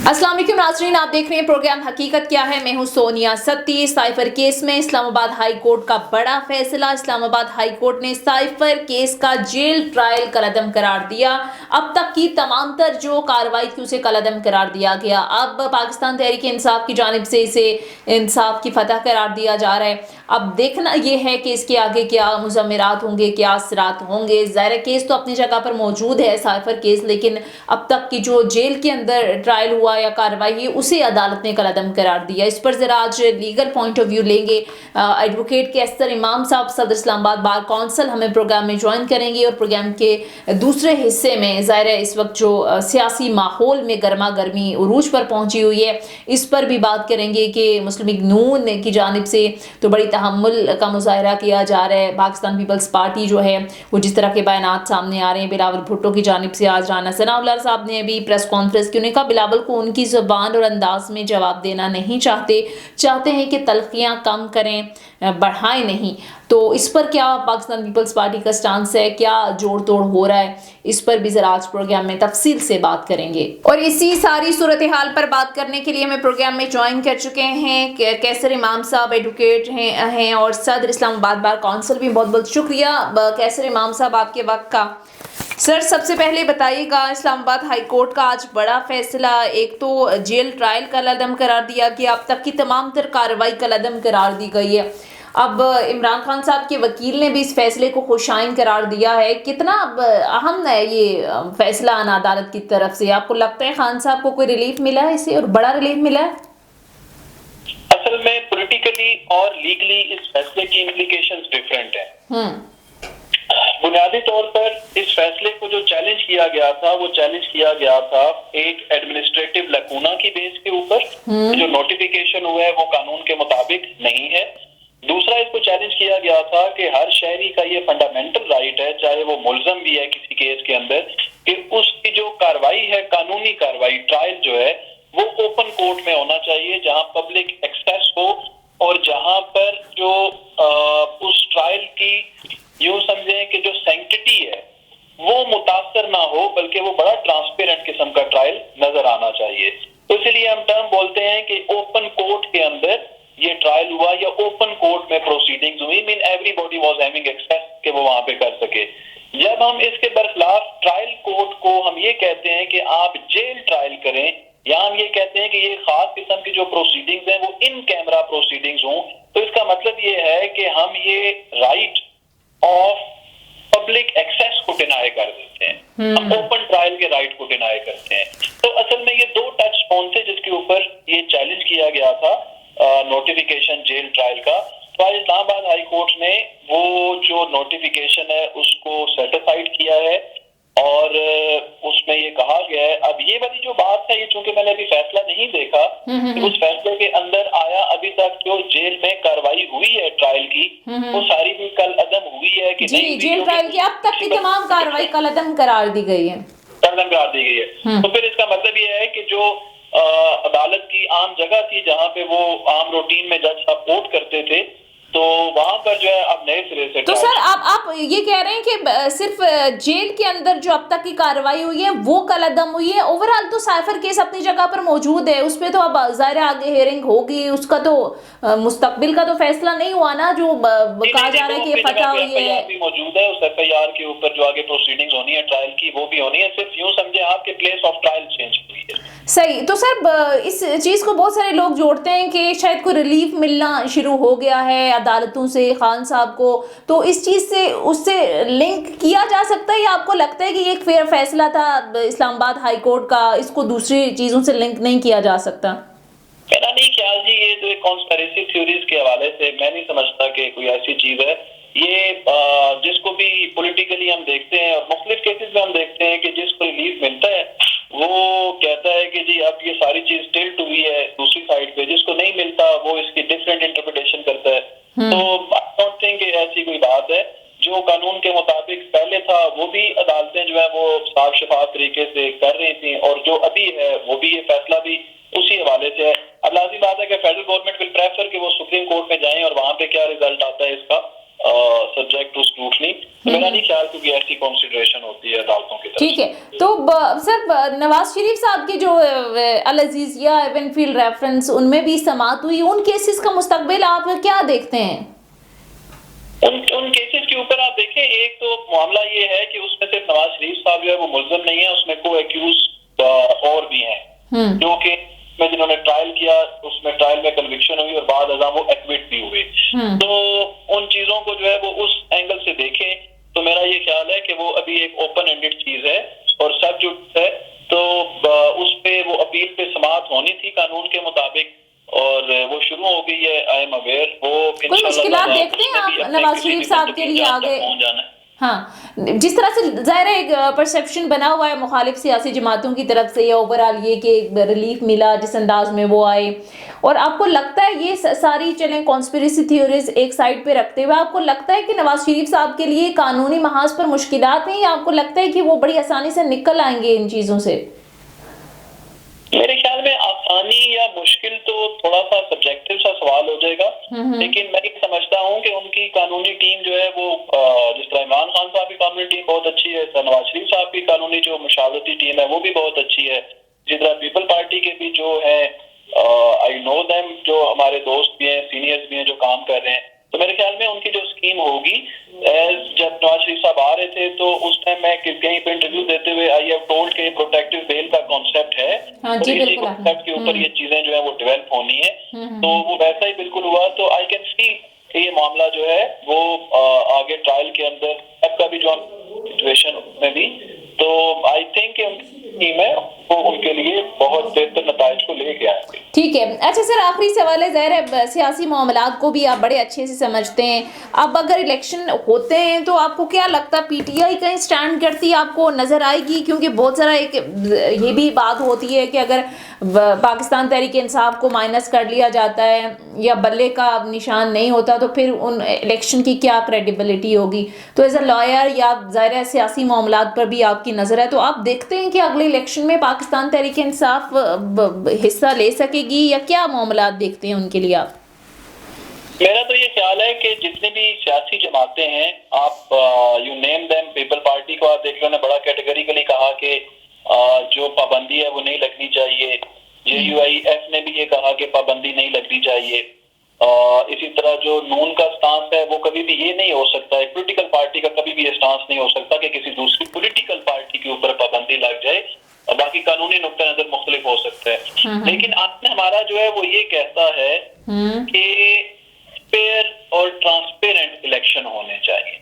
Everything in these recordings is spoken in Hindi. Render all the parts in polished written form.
अस्सलाम वालेकुम नाज़रीन, आप देख रहे हैं प्रोग्राम हकीकत क्या है। मैं हूं सोनिया सत्ती। साइफर केस में इस्लामाबाद हाई कोर्ट का बड़ा फैसला। इस्लामाबाद हाई कोर्ट ने साइफर केस का जेल ट्रायल कलअदम करार दिया। अब तक की तमाम तर जो कार्रवाई थी उसे कलअदम करार दिया गया। अब पाकिस्तान तहरीक इंसाफ की जानिब से इसे इंसाफ की फतह करार दिया जा रहा है। अब देखना यह है कि इसके आगे क्या मुज़म्मिरात होंगे, क्या असरात होंगे। ज़ाहिर केस तो अपनी जगह पर मौजूद है साइफर केस, लेकिन अब तक की जो जेल के अंदर ट्रायल हुआ या कार्रवाई उसे अदालत ने कलअदम करार दिया। इस पर जरा आज लीगल पॉइंट ऑफ व्यू लेंगे। एडवोकेट कैसर इमाम साहब, सदर इस्लामाबाद बार काउंसिल, हमें प्रोग्राम में ज्वाइन करेंगे। और प्रोग्राम के दूसरे हिस्से में ज़ाहिर है इस वक्त जो सियासी माहौल में गर्मा गर्मी उरूज पर पहुंची हुई है, इस पर भी बात करेंगे कि मुस्लिम लीग नून की जानिब से तो बड़ी तहम्मुल का मुजाहरा किया जा रहा है। पाकिस्तान पीपल्स पार्टी जो है वो जिस तरह के बयानात सामने आ रहे हैं, बिलावल भुट्टो की जानिब से आज राना सनाउल्लाह साहब ने अभी प्रेस कॉन्फ्रेंस की, उन्होंने कहा बिलावल को उनकी ज़बान और अंदाज में जवाब देना नहीं चाहते हैं कि तलखियाँ कम करें, बढ़ाएं नहीं। तो इस पर क्या पाकिस्तान पीपल्स पार्टी का स्टांस है, क्या जोड़ तोड़ हो रहा है, इस पर भी जरा आज प्रोग्राम में तफसील से बात करेंगे। और इसी सारी सूरत हाल पर बात करने के लिए हमें प्रोग्राम में ज्वाइन कर चुके हैं कैसर इमाम साहब, एडवोकेट हैं और सदर इस्लामाबाद बार काउंसिल भी। बहुत बहुत शुक्रिया कैसर इमाम साहब आपके वक्त का। सर, सबसे पहले बताइएगा, इस्लामाबाद हाई कोर्ट का आज बड़ा फैसला। एक तो जेल ट्रायल कलअदम करार दिया कि अब तक की तमाम तर कार्रवाई कलअदम करार दी गई है। अब इमरान खान साहब के वकील ने भी इस फैसले को खुशाइन करार दिया है। कितना अहम है ये फैसला अदालत की तरफ से? आपको लगता है खान साहब को कोई रिलीफ मिला है इससे, और बड़ा रिलीफ मिला है? असल में पॉलिटिकली और लीगली इस फैसले की इम्प्लीकेशंस डिफरेंट है। बुनियादी तौर पर इस फैसले को जो चैलेंज किया गया था वो चैलेंज किया गया था एक एडमिनिस्ट्रेटिव लकूना की बेस के ऊपर। जो नोटिफिकेशन हुआ है वो कानून के मुताबिक नहीं है। दूसरा, इसको चैलेंज किया गया था कि हर शहरी का ये फंडामेंटल राइट है, चाहे वो मुल्जम भी है किसी केस के अंदर, कि उसकी जो कार्रवाई है, कानूनी कार्रवाई, ट्रायल जो है वो ओपन कोर्ट में होना चाहिए, जहां पब्लिक एक्सेस हो और जहां पर जो उस ट्रायल की यूं समझें कि जो सैंक्टिटी है वो मुतासर ना हो, बल्कि वो बड़ा ट्रांसपेरेंट किस्म का ट्रायल नजर आना चाहिए। तो इसलिए हम टर्म बोलते हैं कि ओपन कोर्ट के अंदर ये ट्रायल हुआ या ओपन कोर्ट में प्रोसीडिंग्स हुई। Mean everybody was having access कि वो वहां पे कर सके। जब हम इसके बरखिलाफ ट्रायल कोर्ट को हम ये कहते हैं कि आप जेल ट्रायल करें, या हम ये कहते हैं कि ये खास किस्म की जो प्रोसीडिंग्स हैं वो इन कैमरा प्रोसीडिंग्स हों, तो इसका मतलब ये है कि हम ये राइट ऑफ पब्लिक एक्सेस को डिनाई कर देते हैं, हम ओपन ट्रायल के राइट को डिनाई करते हैं। तो असल में ये दो टच पॉइंट थे जिसके ऊपर ये चैलेंज किया गया था नोटिफिकेशन जेल ट्रायल का। तो आज इस्लामाबाद हाई कोर्ट ने वो जो नोटिफिकेशन है उसको सर्टिफाइड किया है और उसमें ये कहा गया है। अब ये वाली जो बात है, ये चूंकि मैंने अभी फैसला नहीं देखा, तो उस फैसले के अंदर आया अभी तक जो जेल में कार्रवाई हुई है ट्रायल की, वो सारी भी कल अदम हुई है कि जी, नहीं? जेल ट्रायल की अब तक की तमाम कार्रवाई कल अदम करार दी गई है, कलअदम करार दी गई है। तो फिर इसका मतलब ये है कि जो अदालत की आम जगह थी जहां पे वो आम रूटीन में जज साहब कोर्ट करते थे, तो वहां पर जो है अब नए सिरे से। तो सर आप ये कह रहे हैं कि सिर्फ जेल के अंदर जो अब तक की कार्रवाई हुई है वो कलअदम हुई है? ओवरऑल तो साइफर केस अपनी जगह पर मौजूद है, उस पे तो अब जाहिर आगे हेयरिंग होगी, उसका तो मुस्तकबिल का तो फैसला नहीं हुआ ना, जो कहा जा रहा है कि ये फटा हुई है। भी मौजूद है, उस एफआईआर के ऊपर जो आगे प्रोसीडिंग्स होनी है ट्रायल की वो भी होनी है। सिर्फ यूं समझे आपके प्लेस ऑफ ट्रायल चेंज हुई है। सही। तो सर इस चीज को बहुत सारे लोग जोड़ते हैं कि शायद कोई रिलीफ मिलना शुरू हो गया है अदालतों से खान साहब को, तो इस चीज से उससे लिंक किया जा सकता है, या आपको लगता है कि ये एक फेयर फैसला था इस्लामाबाद हाई कोर्ट का, इसको दूसरी चीजों से लिंक नहीं किया जा सकता? मेरा नहीं ख्याल जी, ये जो कॉन्स्पिरेसी थ्योरीज के हवाले से मैं नहीं समझता कि कोई ऐसी चीज है। ये जिसको भी पॉलिटिकली हम देखते हैं और मुख्तलिफ केसेस में हम देखते हैं कि जिसको रिलीफ मिलता है वो कहता है कि जी अब ये सारी चीज टिल्ट हुई है दूसरी साइड पे, जिसको नहीं मिलता वो इसकी डिफरेंट इंटरप्रिटेशन करता है। तो आई डोंट थिंक ऐसी कोई बात है। जो कानून के मुताबिक पहले था वो भी अदालतें जो है वो साफ शफाफ तरीके से कर रही थी, और जो अभी है वो भी ये फैसला भी उसी हवाले से है। अब लाज़मी बात है कि फेडरल गवर्नमेंट विल प्रेफर कि वो सुप्रीम कोर्ट में जाएं और वहां पे क्या रिजल्ट आता है इसका सब्जेक्ट टू स्क्रूटनी। तो मेरा नहीं ख्याल ख्याल क्योंकि ऐसी कंसिडरेशन होती है अदालतों की तरफ ठीक है, तो सर नवाज शरीफ साहब के जो अल अजीजिया एवनफील्ड रेफरेंस उनमें भी समाअत हुई, उन केसेस का मुस्तकबिल आप क्या देखते हैं? उन केसेस के ऊपर आप देखें, एक तो मामला ये है कि उसमें सिर्फ नवाज शरीफ साहब जो है वो मुल्ज़िम नहीं है, उसमें को एक्यूज और भी हैं जो कि में जिन्होंने ट्रायल किया, उसमें ट्रायल में कन्विक्शन हुई और बाद अज़ां वो एक्विट भी हुए। तो उन चीजों को जो है वो उस एंगल से देखें तो मेरा ये ख्याल है कि वो अभी एक ओपन एंडेड चीज है और सब जो है तो उस पे वो अपील पे समाअत होनी थी कानून के मुताबिक और वो शुरू हो गई है। आई एम अवेयर वो कोई मुश्किलात देखते हैं आप नवाज शरीफ साहब के लिए आगे? हाँ, जिस तरह से ज़ाहिर है एक परसेप्शन बना हुआ है मुखालिफ सियासी जमातों की तरफ से या ओवरऑल ये कि एक रिलीफ मिला जिस अंदाज में वो आए, और आपको लगता है ये सारी चलें कॉन्स्पिरेसी थ्योरीज एक साइड पे रखते हुए आपको लगता है कि नवाज शरीफ साहब के लिए कानूनी महाज पर मुश्किलात हैं या आपको लगता है कि वो बड़ी आसानी से निकल आएंगे इन चीज़ों से? मेरे ख्याल में आसानी या मुश्किल तो थोड़ा सा सब्जेक्टिव सा सवाल हो जाएगा, लेकिन मैं ये समझता हूँ कि उनकी कानूनी टीम जो है वो जिस तरह इमरान खान साहब की कानूनी टीम बहुत अच्छी है, नवाज शरीफ साहब की कानूनी जो मुशावरती टीम है वो भी बहुत अच्छी है, जिस तरह पीपल पार्टी के भी जो है आई नो देम, जो हमारे दोस्त भी हैं, सीनियर्स भी हैं जो काम कर रहे हैं। तो मेरे ख्याल में उनकी जो स्कीम होगी, जब नवाज शरीफ साहब आ रहे थे तो उस टाइम मैं कहीं पे इंटरव्यू देते हुए आई हैव टोल्ड के प्रोटेक्टिव बेल का कॉन्सेप्ट है और इसी कॉन्सेप्ट के ऊपर ये चीजें जो है वो डेवलप होनी है, तो वो वैसा ही बिल्कुल हुआ। तो आई कैन फील कि ये मामला जो है वो आगे ट्रायल के अंदर सबका भी जो सिचुएशन में भी, तो आई थिंक टीम है वो उनके लिए बहुत बेहतर नताइज को लेके आएंगे। ठीक है, अच्छा सर आखिरी सवाल है, ज़ाहिर है सियासी मामलात को भी आप बड़े अच्छे से समझते हैं, अब अगर इलेक्शन होते हैं तो आपको क्या लगता है पीटीआई कहीं स्टैंड करती आपको नज़र आएगी? क्योंकि बहुत सारा एक ये भी बात होती है कि अगर पाकिस्तान तहरीक इंसाफ को माइनस कर लिया जाता है या बल्ले का निशान नहीं होता तो फिर उन इलेक्शन की क्या क्रेडिबिलिटी होगी? तो एज अ लॉयर या ज़ाहिर है सियासी मामलात पर भी आपकी नज़र है, तो आप देखते हैं कि अगले इलेक्शन में पाकिस्तान तहरीक इंसाफ हिस्सा ले सकेगी या क्या मामलात देखते हैं उनके लिए आप? मेरा तो ये ख्याल है कि जितने भी सियासी जमातें हैं, आप you name them, people party को आप देख लो, ने बड़ा कैटेगरिकली कहा कि जो पाबंदी है वो नहीं लगनी चाहिए, JUIF ने भी ये कहा कि पाबंदी नहीं लगनी चाहिए, इसी तरह जो नून का स्टांस है वो कभी भी ये नहीं हो सकता, एक पॉलिटिकल पार्टी का कभी भी ये स्टांस नहीं हो सकता कि किसी दूसरी पॉलिटिकल पार्टी के ऊपर पाबंदी लग जाए, बाकी कानूनी नुक्ता नजर मुख्तलिफ हो सकता है, लेकिन आपने हमारा जो है वो ये कहता है कि फेयर और ट्रांसपेरेंट इलेक्शन होने चाहिए,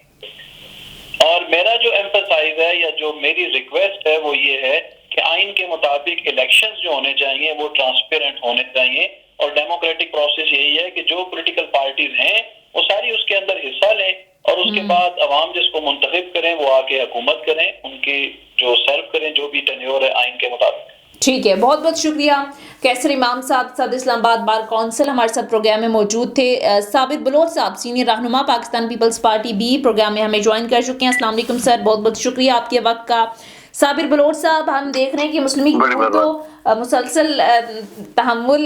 और मेरा जो एम्फसाइज है या जो मेरी रिक्वेस्ट है वो ये है कि आइन के मुताबिक इलेक्शंस जो होने चाहिए वो ट्रांसपेरेंट होने चाहिए, और डेमोक्रेटिक प्रोसेस यही है कि जो पॉलिटिकल पार्टीज हैं वो सारी उसके अंदर हिस्सा लें और उसके बाद अवाम जिसको मुंतखब करें वो आके हुकूमत करें, उनकी जो सर्व करें जो भी टेन्योर है आइन के मुताबिक। ठीक है, बहुत बहुत शुक्रिया। कैसर इमाम साहब सदर इस्लामाबाद बार काउंसिल हमारे साथ प्रोग्राम में मौजूद थे। साबिर बलोच साहब सीनियर रहनुमा पाकिस्तान पीपल्स पार्टी भी प्रोग्राम में हमें ज्वाइन कर चुके हैं। अस्सलाम वालेकुम सर, बहुत बहुत शुक्रिया आपके वक्त का। साबिर बलोच साहब, हम देख रहे हैं कि मुस्लिम लीग तो मुसलसल तहम्मुल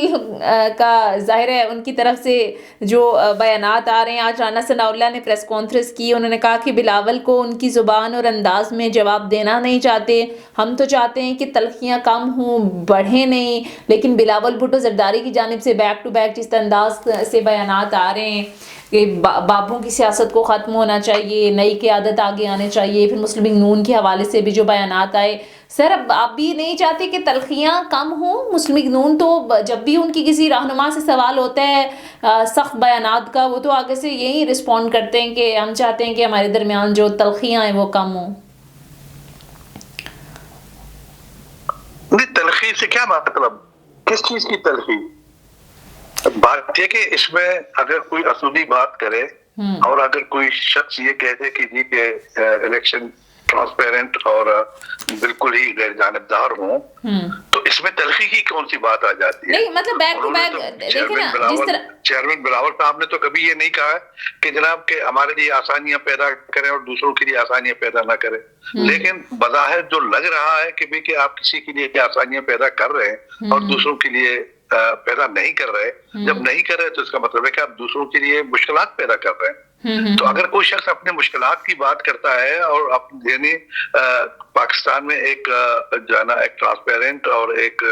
का ज़ाहिर है उनकी तरफ से जो बयानात आ रहे हैं। आज राना सनाउल्लाह ने प्रेस कॉन्फ्रेंस की, उन्होंने कहा कि बिलावल को उनकी ज़ुबान और अंदाज में जवाब देना नहीं चाहते, हम तो चाहते हैं कि तलखियाँ कम हों बढ़े नहीं, लेकिन बिलावल भुट्टो जरदारी की जानिब से बैक टू बैक जिस अंदाज से बयानात आ रहे हैं कि बाबों की सियासत को ख़त्म होना चाहिए, नई क़यादत आगे आने चाहिए, फिर मुस्लिम लीग नून के हवाले से भी जो बयानात आए, सर अब आप भी नहीं चाहते कि तलखियाँ कम हों? मुस्लिम लीग नून तो जब भी उनकी किसी रहनुमा से सवाल होता है सख्त बयानात का, वो तो आगे से यही रिस्पॉन्ड करते हैं कि हम चाहते हैं कि हमारे दरमियान जो तलखियाँ हैं वो कम हों। तलखी से क्या मतलब, किस चीज की तलखी? बात यह कि इसमें अगर कोई असूली बात करे और अगर कोई शख्स ये कह दे कि जी के इलेक्शन ट्रांसपेरेंट और बिल्कुल ही गैर जानिबदार हो, तो इसमें तलखी की कौन सी बात आ जाती है? नहीं मतलब back to back chairman Bilawal साहब ने तो कभी ये नहीं कहा कि जनाब के हमारे लिए आसानियां पैदा करें और दूसरों के लिए आसानियां पैदा ना करें, लेकिन बज़ाहिर जो लग रहा है कि भाई कि आप किसी के लिए आसानियां पैदा कर रहे हैं और दूसरों के लिए पैदा नहीं कर रहे, जब नहीं कर रहे तो इसका मतलब है कि आप दूसरों के लिए मुश्किलात पैदा कर रहे हैं। तो अगर कोई शख्स अपने मुश्किलात की बात करता है और यानी पाकिस्तान में एक जो है ना एक ट्रांसपेरेंट और एक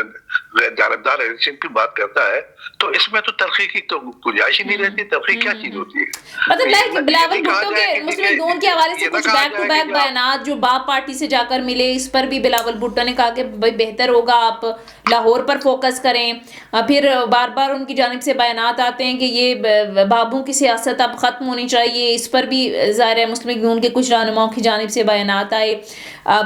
जानबदार इलेक्शन की बात करता है, तो इसमें तो तलखी की तो गुंजाइश ही नहीं रहती। तलखी क्या चीज होती है? मतलब लाइक बिलावल भुट्टो के मुस्लिम नून के हवाले से कुछ बैक टू बैक बयानात जो बाप पार्टी से जाकर मिले, इस पर भी बिलावल भुट्टो ने कहा कि भाई बेहतर होगा आप लाहौर पर फोकस करें। फिर बार बार उनकी जानिब से बयानात आते हैं कि ये बाबू की सियासत अब खत्म होनी चाहिए, इस पर भी ज़ाहिर है मुस्लिम नून के कुछ रहनुमाओं की जानिब से बयानात आए।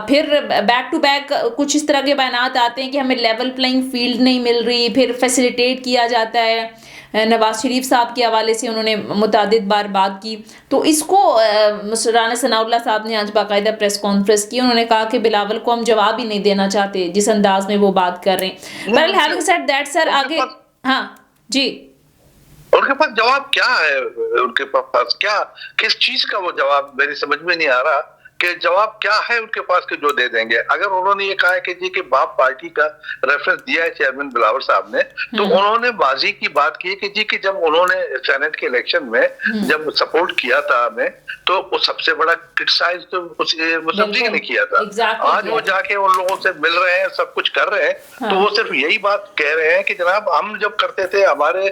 फिर बैक टू बैक कुछ इस तरह के बयानात आते हैं कि हमें लेवल प्लेइंग फील्ड नहीं मिल रही, फिर फैसिलिटेट किया जाता है। नवाज शरीफ साहब के हवाले से उन्होंने मुतादिद बार बात की, तो इसको राना सनाउल्लाह साहब ने आज बाकायदा प्रेस कॉन्फ्रेंस की। उन्होंने कहा कि बिलावल को हम जवाब ही नहीं देना चाहते जिस अंदाज में वो बात कर रहे हैं। बहरहाल हैविंग सेड दैट सर आगे हाँ जी, उनके पास जवाब क्या है? उनके पास क्या, किस चीज का वो जवाब मेरी समझ में नहीं आ रहा कि जवाब क्या है उनके पास के जो दे देंगे। अगर उन्होंने ये कहा है कि जी कि बाप पार्टी का रेफरेंस दिया है चेयरमैन बिलावल साहब ने, तो उन्होंने बाजी की बात की कि जी कि जब उन्होंने सेनेट के इलेक्शन में जब सपोर्ट किया था हमें, तो वो सबसे बड़ा क्रिटिसाइज तो मुस्लिम लीग ने किया था। आज वो जाके उन लोगों से मिल रहे हैं, सब कुछ कर रहे हैं, तो वो सिर्फ यही बात कह रहे हैं कि जनाब हम जब करते थे, हमारे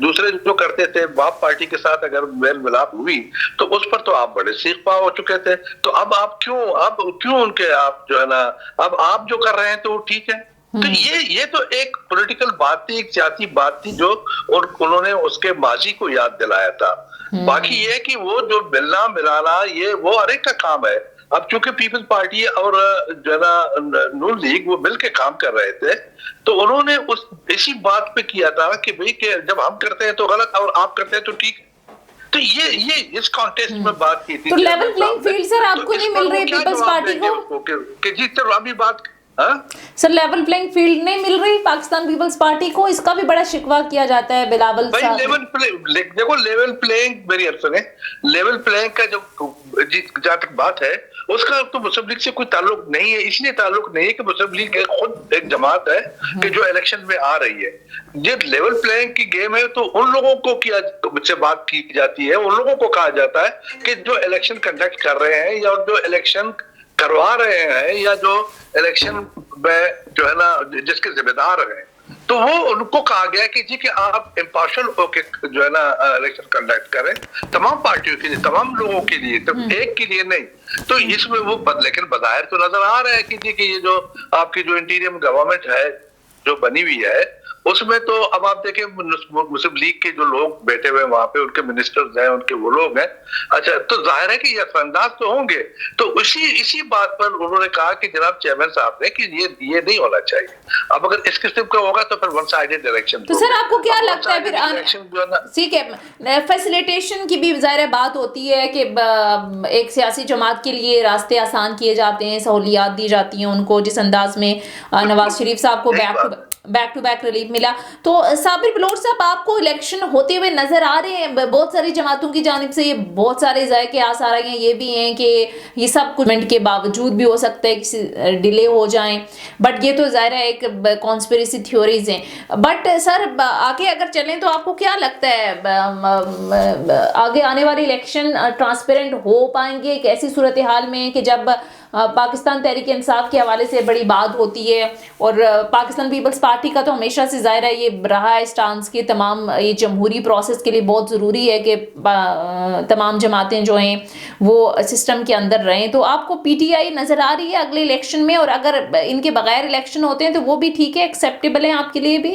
दूसरे जो करते थे बाप पार्टी के साथ अगर मेल मिलाप हुई तो उस पर तो आप बड़े सीख पा हो चुके थे, तो अब आप क्यों उनके आप जो है ना अब आप जो कर रहे हैं तो वो ठीक है। तो ये तो एक पॉलिटिकल बात थी, एक सियासी बात थी जो उन्होंने उसके माजी को याद दिलाया था। बाकी ये कि वो जो मिलना मिलाना ये वो हर एक का काम है। अब चूंकि पीपल्स पार्टी और जो है ना नून लीग वो मिल के काम कर रहे थे, तो उन्होंने उस इसी बात पे किया था कि भाई कि जब हम करते हैं तो गलत और आप करते हैं तो ठीक। तो ये इस कॉन्टेस्ट में बात की थी। तो लेवल प्लेइंग फील्ड सर आपको नहीं मिल रही पीपल्स पार्टी को कि जी चलो अभी बात सर लेवल प्लेइंग फील्ड नहीं मिल रही पाकिस्तान पीपल्स पार्टी को, इसका भी बड़ा शिकवा किया जाता है बिलावल साहब। देखो लेवल प्लेइंग मेरी अर्थ सुने, लेवल प्लेइंग का जो जहां तक बात है उसका तो मुस्लिम लीग से कोई ताल्लुक नहीं है। इसलिए ताल्लुक नहीं है कि मुस्लिम लीग खुद एक जमात है कि जो इलेक्शन में आ रही है। ये लेवल प्लेइंग की गेम है, तो उन लोगों को से बात की जाती है, उन लोगों को कहा जाता है कि जो इलेक्शन कंडक्ट कर रहे हैं या जो इलेक्शन करवा रहे हैं या जो इलेक्शन में जो है ना जिसके जिम्मेदार हैं, तो वो उनको कहा गया कि जी कि आप इम्पार्शियल होके जो है ना इलेक्शन कंडक्ट करें तमाम पार्टियों के लिए, तमाम लोगों के लिए, तो एक के लिए नहीं। तो इसमें वो लेकिन बज़ाहिर तो नजर आ रहा है कि जी कि ये जो आपकी जो इंटीरियम गवर्नमेंट है जो बनी हुई है उसमें तो अब आप देखें मुस्लिम लीग के जो लोग बैठे हुए वहां पे उनके मिनिस्टर्स हैं, उनके वो लोग हैं। अच्छा, तो जाहिर है कि ये असरअंदाज तो होंगे। तो इसी बात पर उन्होंने कहा कि जनाब चेयरमैन साहब ने कि ये नहीं होना चाहिए। अब अगर इस किस्म का होगा तो फिर वन साइडेड इलेक्शन। तो सर आपको क्या लगता है फिर ठीक है फैसिलिटेशन की भी ज़ाहिर बात होती है कि एक सियासी जमात के लिए रास्ते आसान किए जाते हैं, सहूलियात दी जाती हैं उनको, जिस अंदाज में नवाज शरीफ साहब को बैक टू बैक रिलीफ मिला। तो साबिर बलोच साहब आपको इलेक्शन होते हुए नजर आ रहे हैं? बहुत सारी जमातों की जानिब से ये बहुत सारे ज़ायके आस आ रहे हैं, ये भी हैं कि ये सब कुछ के बावजूद भी हो सकता है कि डिले हो जाएं, बट ये तो ज़ाहिर है एक कॉन्स्पिरेसी थ्योरीज हैं। बट सर आगे अगर चलें तो आपको क्या लगता है आगे आने वाले इलेक्शन ट्रांसपेरेंट हो पाएंगे एक ऐसी सूरत हाल में कि जब पाकिस्तान तहरीक इंसाफ के हवाले से बड़ी बात होती है और पाकिस्तान पीपल्स पार्टी का तो हमेशा से ज़ाहिर है ये रहा है स्टांस के तमाम ये जमहूरी प्रोसेस के लिए बहुत ज़रूरी है कि तमाम जमातें जो हैं वो सिस्टम के अंदर रहें। तो आपको पीटीआई नज़र आ रही है अगले इलेक्शन में, और अगर इनके बगैर इलेक्शन होते हैं तो वो भी ठीक है, एक्सेप्टेबल है आपके लिए भी?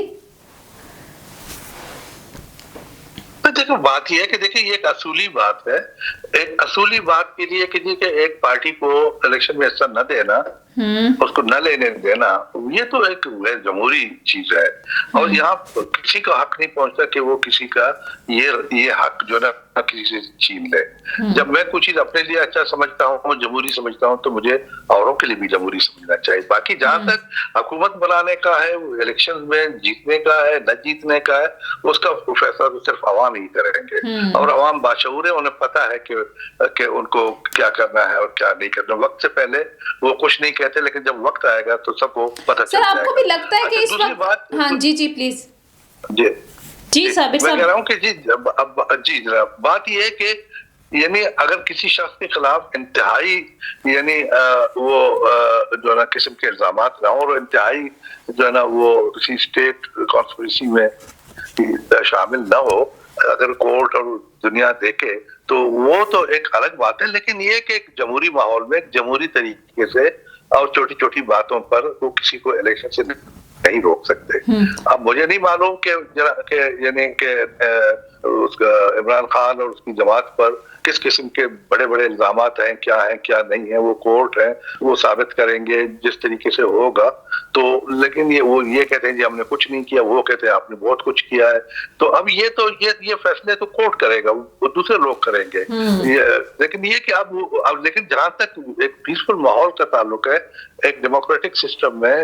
देखो बात यह है कि देखिए ये एक असूली बात है। एक असूली बात के लिए कि एक पार्टी को इलेक्शन में हिस्सा न देना, उसको न लेने देना, ये तो एक जमहूरी चीज है और यहाँ किसी का हक नहीं पहुंचता कि वो किसी का ये हक जो ना किसी से छीन ले। जब मैं कुछ चीज अपने लिए अच्छा समझता हूँ, जमहूरी समझता हूँ, तो मुझे औरों के लिए भी जमहूरी समझना चाहिए। बाकी जहां तक हुकूमत बनाने का है, इलेक्शन में जीतने का है न जीतने का है, उसका फैसला तो सिर्फ अवाम ही करेंगे और अवाम बाशऊर है, उन्हें पता है कि उनको क्या करना है और क्या नहीं करना। वक्त से पहले वो कुछ नहीं कहते, लेकिन जब वक्त आएगा तो सबको पता चल जाएगा। सर आपको भी लगता है कि इस वक्त हाँ जी प्लीज जी साबिर साहब, मैं कह रहा हूँ कि जी जनाब बात यह है कि यानी अगर किसी शख्स के खिलाफ इंतहाई यानी वो जो है ना किस्म के इल्जाम ना हो और इंतहाई जो है ना वो किसी स्टेट कॉन्स्पिरेसी में शामिल ना हो, अगर कोर्ट और दुनिया देखे तो वो तो एक अलग बात है। लेकिन ये कि एक जमहूरी माहौल में जमहूरी तरीके से और छोटी छोटी बातों पर वो किसी को इलेक्शन से नहीं रोक सकते। अब मुझे नहीं मालूम कि यानी कि उसका इमरान खान और उसकी जमात पर किस किस्म के बड़े बड़े इल्जाम हैं क्या नहीं है, वो कोर्ट है वो साबित करेंगे जिस तरीके से होगा। तो लेकिन ये कहते हैं जी हमने कुछ नहीं किया, वो कहते हैं आपने बहुत कुछ किया है। तो अब ये फैसले तो कोर्ट करेगा, वो दूसरे लोग करेंगे। लेकिन ये कि अब लेकिन जहां तक एक पीसफुल माहौल का ताल्लुक है, एक डेमोक्रेटिक सिस्टम में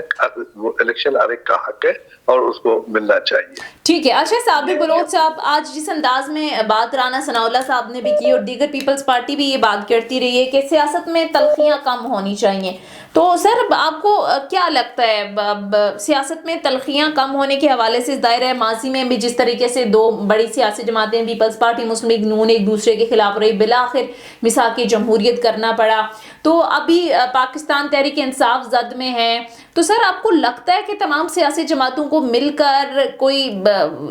इलेक्शन हर एक का हक है और उसको मिलना चाहिए। ठीक है। अच्छा साबिर बलोच साहब, आज जिस अंदाज में बात राना सनाउल्लाह साहब ने भी की और दीगर पीपल्स पार्टी भी ये बात करती रही है कि सियासत में तलखियां कम होनी चाहिए, तो सर आपको क्या लगता है सियासत में तलखियां कम होने के हवाले से ज़ाहिर है माजी में भी जिस तरीके से दो बड़ी सियासी जमातें पीपल्स पार्टी मुस्लिम लीग नून एक दूसरे के खिलाफ रही, बिलाखिर मिसाक जमहूरियत करना पड़ा, तो अभी पाकिस्तान तहरीक इंसाफ जद में है, तो सर आपको लगता है कि तमाम सियासी जमातों को मिलकर कोई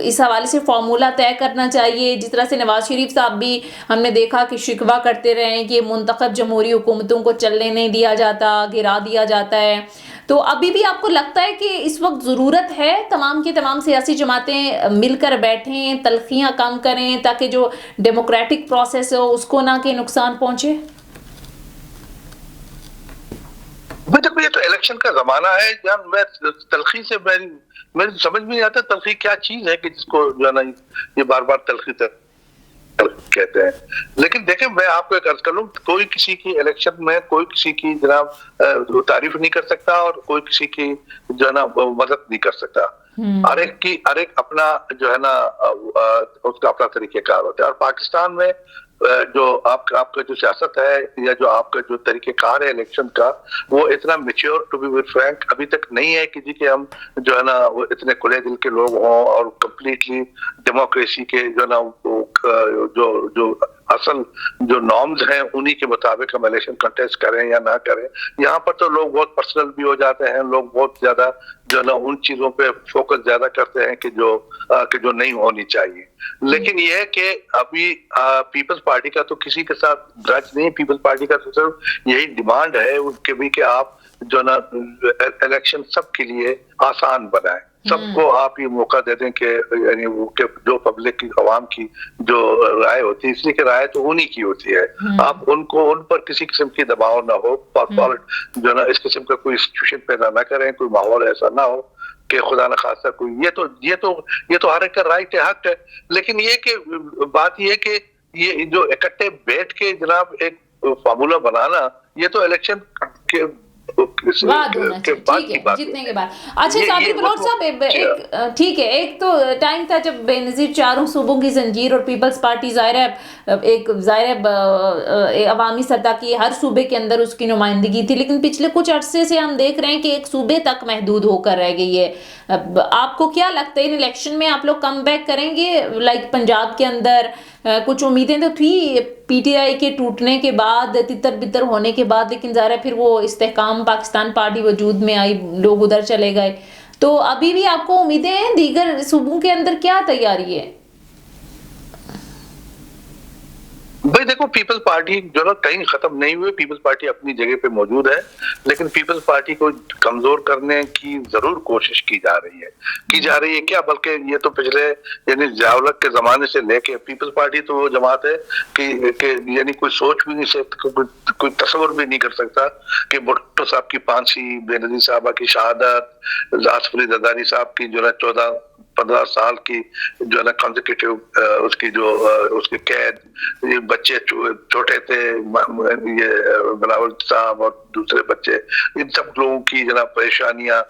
इस हवाले से फार्मूला तय करना चाहिए? जिस तरह से नवाज शरीफ साहब भी हमने देखा कि शिकवा करते रहे कि मुंतखब जमहूरी हुकूमतों को चलने नहीं दिया जाता, गिरा दिया जाता है, तो अभी भी आपको लगता है कि इस वक्त ज़रूरत है तमाम की तमाम सियासी जमातें मिलकर बैठें, तलखियाँ कम करें ताकि जो डेमोक्रेटिक प्रोसेस हो उसको ना कि नुकसान पहुँचे? देखो ये तो इलेक्शन का जमाना है जहाँ मैं तलखी से मेरी समझ में नहीं आता तलखी क्या चीज है कि जिसको जो है ना ये बार बार तलखी कहते हैं। लेकिन देखें मैं आपको एक अर्ज कर लूं, कोई किसी की इलेक्शन में कोई किसी की जनाब तारीफ नहीं कर सकता और कोई किसी की जो है ना मदद नहीं कर सकता। हर एक अपना जो है ना उसका अपना तरीकेकार होता है। और पाकिस्तान में जो आपका जो सियासत है या जो आपका जो तरीकेकार है इलेक्शन का, वो इतना mature to be with frank अभी तक नहीं है कि जी के हम जो है ना वो इतने खुले दिल के लोग हों और कंप्लीटली डेमोक्रेसी के जो है ना जो असल जो नॉर्म्स हैं उन्हीं के मुताबिक हम इलेक्शन कंटेस्ट करें या ना करें। यहाँ पर तो लोग बहुत पर्सनल भी हो जाते हैं, लोग बहुत ज्यादा जो है ना उन चीजों पे फोकस ज्यादा करते हैं कि जो नहीं होनी चाहिए। लेकिन यह है कि अभी पीपल्स पार्टी का तो किसी के साथ ग्रज नहीं, पीपल्स पार्टी का तो सिर्फ यही डिमांड है उनके भी कि आप जो ना इलेक्शन सबके लिए आसान बनाएं, सबको आप ये मौका दे दें कि यानी वो कि जो पब्लिक की आवाम की जो राय होती है, इसलिए कि राय तो उन्हीं की होती है, आप उन पर किसी किस्म की दबाव ना हो, जो ना इस किस्म का कोई सिचुएशन पैदा ना करें, कोई माहौल ऐसा ना हो कि खुदा न खासा कोई ये तो हर एक का राइट है, हक है। लेकिन ये कि बात ये कि ये जो इकट्ठे बैठ के जनाब एक फार्मूला बनाना, ये तो इलेक्शन के बाद होना चाहिए, ठीक है, जीतने के बाद। अच्छा साबिर बलोच साहब, एक ठीक है, एक तो टाइम था जब बेनजीर चारों सूबों की जंजीर और पीपल्स पार्टी ज़ाहिर है अवामी सतह की हर सूबे के अंदर उसकी नुमाइंदगी थी, लेकिन पिछले कुछ अरसे से हम देख रहे हैं कि एक सूबे तक महदूद होकर रह गई है। आपको क्या लगता है इन इलेक्शन में आप लोग कम बैक करेंगे? लाइक पंजाब के अंदर कुछ उम्मीदें तो थी पीटीआई के टूटने के बाद, तितर बितर होने के बाद, लेकिन ज़ाहिर फिर वो इस्तेहकाम पाकिस्तान पार्टी वजूद में आई, लोग उधर चले गए, तो अभी भी आपको उम्मीदें हैं? दीगर सूबों के अंदर क्या तैयारी है? भाई देखो पीपल्स पार्टी जो ना कहीं खत्म नहीं हुई, पीपल्स पार्टी अपनी जगह पे मौजूद है, लेकिन पीपल्स पार्टी को कमजोर करने की जरूर कोशिश की जा रही है क्या, बल्कि ये तो पिछले यानी ज़िया-उल-हक के जमाने से लेके पीपल्स पार्टी तो वो जमात है कि यानी कोई सोच भी नहीं सकता, कोई तस्वर भी नहीं कर सकता कि भुट्टो साहब की फांसी, बेनजीर साहबा की शहादत, आसिफ अली जरदारी साहब की जो है 14-15 साल की जो है ना कॉन्जिक्यूटिव उसकी जो उसकी कैद, ये बच्चे छोटे थे, ये बिलावल साहब और दूसरे बच्चे, इन सब लोगों की जना परेशानियां।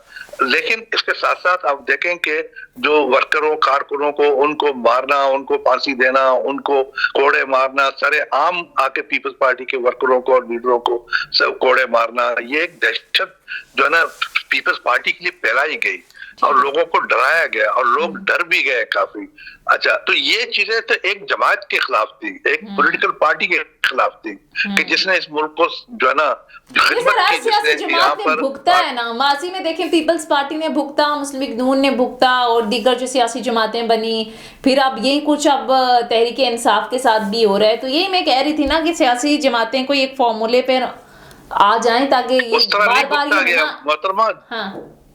लेकिन इसके साथ साथ आप देखें कि जो वर्करों कारकुनों को उनको मारना, उनको फांसी देना, उनको कोड़े मारना, सरे आम आके पीपल्स पार्टी के वर्करों को और लीडरों को सब कोड़े मारना, ये एक दहशत जो है ना पीपल्स पार्टी के लिए फैलाई गई और लोगों को डराया गया और लोग डर भी गए काफी। अच्छा, तो ये चीजें तो एक जमात के खिलाफ थी, एक पॉलिटिकल पार्टी के खिलाफ थी कि जिसने इस मुल्क को जो है ना खिदमत की, सियासी जमात ने भुगता है ना। माजी में देखें पीपल्स पार्टी ने भुगता, मुस्लिम लीग नून ने भुगता और दीगर जो सियासी जमातें बनी, फिर अब यही कुछ अब तहरीक इंसाफ के साथ भी हो रहा है। तो यही मैं कह रही थी ना कि सियासी जमातें कोई एक फॉर्मूले पे आ जाएं ताकि ये बार बार ये मोहतरमा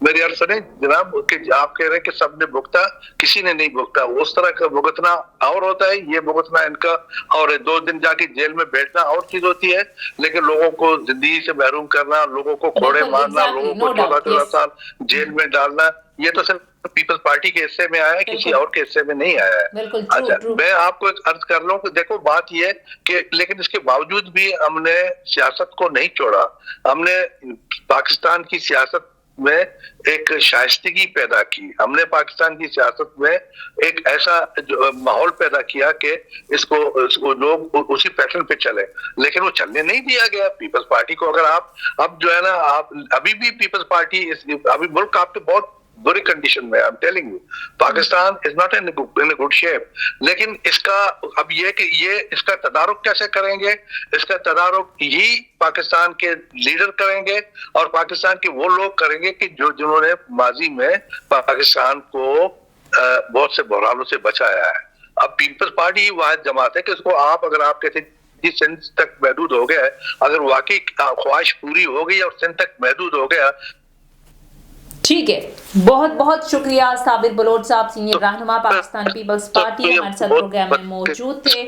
मेरी अर्ज सुने जनाब कि आप कह रहे हैं कि सबने भुगता, किसी ने नहीं भुगता। उस तरह का भुगतना और होता है, ये भुगतना इनका और 2 दिन जाके जेल में बैठना और चीज होती है। लेकिन लोगों को जिंदगी से महरूम करना, लोगों को कोड़े मारना, लोगों को 14-14 साल जेल में डालना, ये तो सिर्फ पीपल्स पार्टी के हिस्से में आया है, किसी और के हिस्से में नहीं आया है। अच्छा, मैं आपको एक अर्ज कर रहा हूँ कि देखो बात ये है कि लेकिन इसके बावजूद भी हमने सियासत को नहीं छोड़ा। हमने पाकिस्तान की सियासत में एक शाइस्तगी पैदा की, हमने पाकिस्तान की सियासत में एक ऐसा माहौल पैदा किया कि इसको लोग उसी पैटर्न पे चले, लेकिन वो चलने नहीं दिया गया पीपल्स पार्टी को। अगर आप अब जो है ना, आप अभी भी पीपल्स पार्टी अभी मुल्क आपके बहुत बुरी कंडीशन में, I am telling you, Pakistan is not in good shape. लेकिन इसका अब ये कि ये इसका तदारुक कैसे करेंगे, इसका तदारुक यही पाकिस्तान के लीडर करेंगे और पाकिस्तान के वो लोग करेंगे कि जिन्होंने माजी में पाकिस्तान को बहुत से बहरानों से बचाया है। अब पीपल्स पार्टी ही वाहिद जमात है कि इसको आप अगर आप कहते हैं सिंध तक महदूद हो गया है, अगर वाकई ख्वाहिश पूरी हो गई और सिंध तक महदूद हो गया। ठीक है, बहुत बहुत शुक्रिया साबिर बलोच साहब, सीनियर रहनुमा पाकिस्तान पीपल्स पार्टी, हमारे साथ प्रोग्राम में मौजूद थे।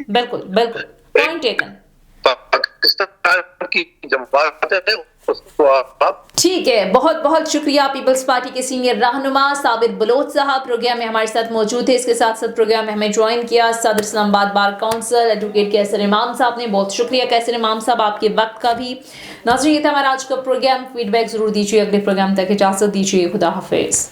बिल्कुल बिल्कुल, पॉइंट टेकन। पाकिस्तान की जमात है उसको आप ठीक है, बहुत बहुत शुक्रिया पीपल्स पार्टी के सीनियर रहनुमा साबिर बलोच साहब प्रोग्राम में हमारे साथ मौजूद थे। इसके साथ साथ प्रोग्राम में हमें ज्वाइन किया सदर इस्लामाबाद बार काउंसिल एडवोकेट कैसर इमाम साहब ने। बहुत शुक्रिया कैसर इमाम साहब आपके वक्त का भी। नाज़रीन, ये था हमारा आज का प्रोग्राम। फीडबैक जरूर दीजिए। अगले प्रोग्राम तक इजाजत दीजिए। खुदा हाफिज।